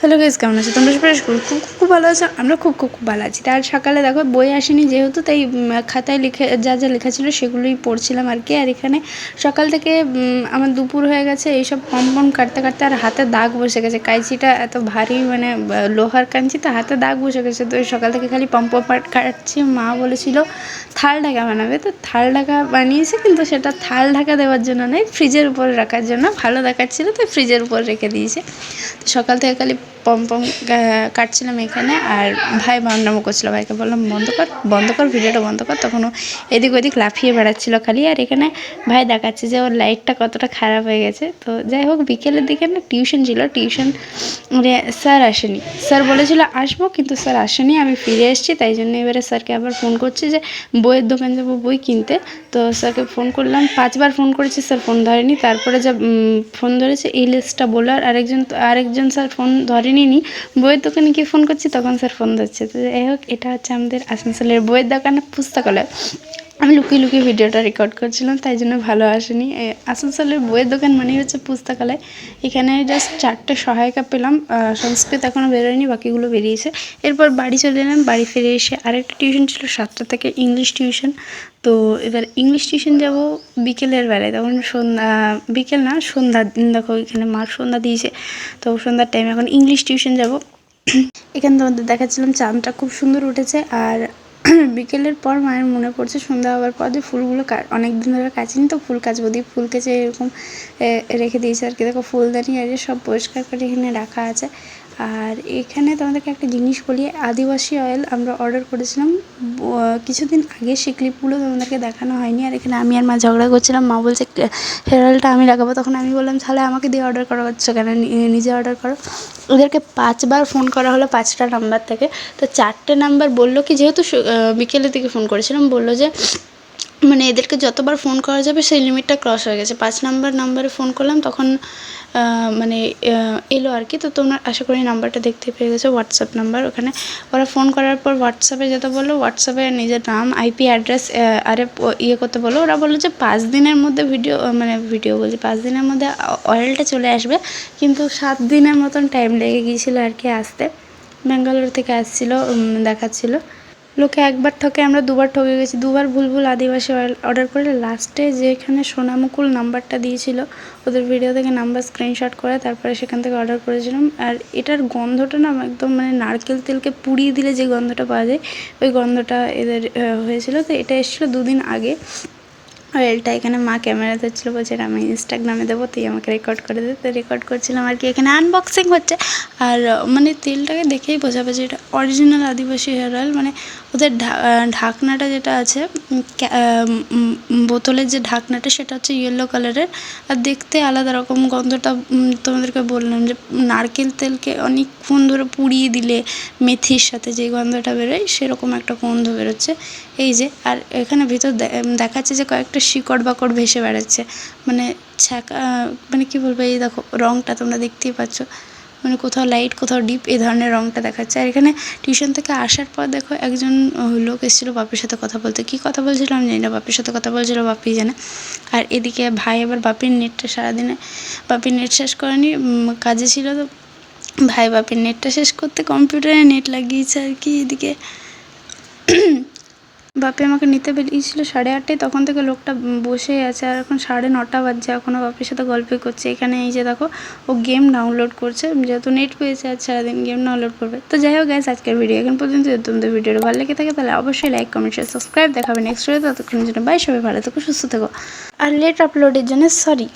Hello guys, কেমন আছো তোমরা? সবাই খুব খুব খুব ভালো আছো। আমরা খুব খুব খুব ভালো আছি। তার সকালে দেখো বই আসেনি যেহেতু, তাই খাতায় লিখে যা যা লেখা ছিল সেগুলোই পড়ছিলাম আর কি। আর এখানে সকাল থেকে আমার দুপুর হয়ে গেছে, এইসব পম কাটতে কাটতে আর হাতে দাগ বসে গেছে। কাঁচিটা এত ভারী, মানে লোহার কাঁচি, তো হাতে দাগ বসে গেছে। তো সকাল থেকে খালি পম কাটছি। মা বলেছিল থাল ঢাকা বানাবে, তো থাল ঢাকা বানিয়েছে, কিন্তু সেটা থাল ঢাকা দেওয়ার জন্য নয়, ফ্রিজের উপরে রাখার জন্য ভালো দেখাচ্ছিলো, তো ফ্রিজের উপর রেখে দিয়েছে। তো সকাল থেকে খালি পম কাটছিলাম এখানে। আর ভাই বান্নামো করছিলো, ভাইকে বললাম বন্ধ কর ভিডিওটা বন্ধ কর। তখন এদিক ওদিক লাফিয়ে বেড়াচ্ছিলো খালি। আর এখানে ভাই দেখাচ্ছে যে ওর লাইটটা কতটা খারাপ হয়ে গেছে। তো যাই হোক, বিকেলের দিকে না টিউশন ছিল, টিউশন স্যার আসেনি। স্যার বলেছিল আসবো, কিন্তু স্যার আসেনি। আমি ফিরে এসেছি, তাই জন্য এবারে স্যারকে আবার ফোন করছি যে বইয়ের দোকান যাবো বই কিনতে। তো স্যারকে ফোন করলাম, 5বার ফোন করেছি, স্যার ফোন ধরেনি। তারপরে যা ফোন ধরেছে এই লিস্টটা বলে, আর আরেকজন স্যার ফোন ধরেনি। বইয়ের দোকানে গিয়ে ফোন করছি, তখন স্যার ফোন ধরছে। তো যাই হোক, এটা হচ্ছে আমাদের আসানসোলের বইয়ের দোকানে পুস্তকালয়। আমি লুকিয়ে লুকিয়ে ভিডিওটা রেকর্ড করছিলাম, তাই জন্য ভালো আসেনি। আসানসোলের বইয়ের দোকান মানেই হচ্ছে পুস্তকালয়। এখানে জাস্ট 4টে সহায়িকা পেলাম। সংস্কৃত এখনও বেরোয়নি, বাকিগুলো বেরিয়েছে। এরপর বাড়ি চলে এলাম। বাড়ি ফিরে এসে আরেকটা টিউশন ছিল 7টা থেকে, ইংলিশ টিউশন। তো এবার ইংলিশ টিউশন যাব বিকেলের বেলায়, তখন বিকেল না, সন্ধ্যা। দেখো এখানে মা সন্ধ্যা দিয়েছে, তো সন্ধ্যার টাইমে এখন ইংলিশ টিউশন যাব। এখানে তোমাদের দেখাচ্ছিলাম চাঁদটা খুব সুন্দর উঠেছে। আর বিকেলের পর মায়ের মনে পড়ছে সন্ধ্যা হওয়ার পর যে ফুলগুলো অনেক দিন ধরে কাচিনি, তো ফুল কাচবো দিয়ে ফুল কেচে এরকম রেখে দিয়েছে আর কি। দেখো ফুলদানি আর সব পরিষ্কার করে এখানে রাখা আছে। আর এখানে তোমাদেরকে একটা জিনিস বলি, আদিবাসী অয়েল আমরা অর্ডার করেছিলাম কিছুদিন আগে, সেই ক্লিপগুলো তোমাদেরকে দেখানো হয়নি। আর এখানে আমি আর মা ঝগড়া করছিলাম। মা বলছে হেয়ার অয়েলটা আমি লাগাবো, তখন আমি বললাম তাহলে আমাকে দিয়ে অর্ডার করা হচ্ছে কেন, নিজে অর্ডার করো। ওদেরকে 5বার ফোন করা হলো 5টা নাম্বার থেকে। তো 4টে নাম্বার বললো কি, যেহেতু বিকেলের দিকে ফোন করেছিলাম, বললো যে মানে এদেরকে যতবার ফোন করা যাবে সেই লিমিটটা ক্রস হয়ে গেছে। 5 নাম্বারে ফোন করলাম, তখন মানে এলো আর কি। তো তোমরা আশা করি নাম্বারটা দেখতে পেয়ে গেছো, হোয়াটসঅ্যাপ নাম্বার। ওখানে ওরা ফোন করার পর হোয়াটসঅ্যাপে যেতে বললো, হোয়াটসঅ্যাপে নিজের নাম, আইপি অ্যাড্রেস ইয়ে করতে বললো। ওরা বললো যে 5 দিনের মধ্যে ভিডিও বলছি 5 দিনের মধ্যে অয়েলটা চলে আসবে, কিন্তু 7 দিনের মতন টাইম লেগে গিয়েছিলো আর কি আসতে। ব্যাঙ্গালোর থেকে আসছিলো, দেখাচ্ছিলো। লোকে একবার ঠকে, আমরা 2বার ঠকে গেছি। 2বার ভুল আদিবাসী অয়েল অর্ডার করে লাস্টে যেখানে সোনামুকুল নাম্বারটা দিয়েছিল, ওদের ভিডিও থেকে নাম্বার স্ক্রিনশট করে তারপরে সেখান থেকে অর্ডার করেছিলাম। আর এটার গন্ধটা না একদম, মানে নারকেল তেলকে পুড়িয়ে দিলে যে গন্ধটা পাওয়া যায়, ওই গন্ধটা এদের হয়েছিল। তো এটা এসেছিলো 2 দিন আগে। অয়েলটা এখানে মা ক্যামেরা ধরছিলো, বলছে আমি ইনস্টাগ্রামে দেবো, তুই আমাকে রেকর্ড করে দে। তো রেকর্ড করছিলাম আর কি। এখানে আনবক্সিং হচ্ছে। আর মানে তেলটাকে দেখেই বোঝাবে যে এটা অরিজিনাল আদিবাসী হেয়ার অয়েল। মানে ওদের ঢাকনাটা যেটা আছে, বোতলের যে ঢাকনাটা, সেটা হচ্ছে ইয়েলো কালারের। আর দেখতে আলাদা রকম। গন্ধটা তোমাদেরকে বললাম যে নারকেল তেলকে অনেকক্ষণ ধরে পুড়িয়ে দিলে মেথির সাথে যে গন্ধটা বেরোয়, সেরকম একটা গন্ধ বেরোচ্ছে। এই যে, আর এখানে ভিতর দেখাচ্ছে যে কয়েকটা শিকড় বাকড় ভেসে বেড়াচ্ছে, মানে ছ্যাঁকা, মানে কী বলবো, এই দেখো রঙটা তোমরা দেখতেই পাচ্ছ, মানে কোথাও লাইট কোথাও ডিপ, এই ধরনের রঙটা দেখাচ্ছে। আর এখানে টিউশন থেকে আসার পর দেখো একজন লোক এসেছিলো বাপির সাথে কথা বলতে। কী কথা বলছিল আমি জানি না, বাপির সাথে কথা বলছিল, বাপি জানে। আর এদিকে ভাই আবার বাপির নেটটা সারাদিনে, বাপির নেট শেষ করেনি, কাজে ছিল। তো ভাই বাপির নেটটা শেষ করতে কম্পিউটারে নেট লাগিয়েছে আর কি। এদিকে বাপি আমাকে নিতে বেরিয়েছিল 8:30টায়, তখন থেকে লোকটা বসেই আছে। আর এখন 9:30 বাজছে, এখনও বাপির সাথে গল্পই করছে। এখানে এই যে দেখো, ও গেম ডাউনলোড করছে, যেহেতু নেট পেয়েছে আর সারাদিন গেম ডাউনলোড করবে। তো যাই হোক গাইস, আজকের ভিডিও এখন পর্যন্ত। যদি তোমাদের ভিডিওটা ভালো লেগে থাকে তাহলে অবশ্যই লাইক, কমেন্ট, শেয়ার, সাবস্ক্রাইব। দেখাবে নেক্সট ভিডিও। ততক্ষণের জন্য বাই, সবাই ভালো থেকো, সুস্থ থেকো। আর লেট আপলোডের জন্য সরি।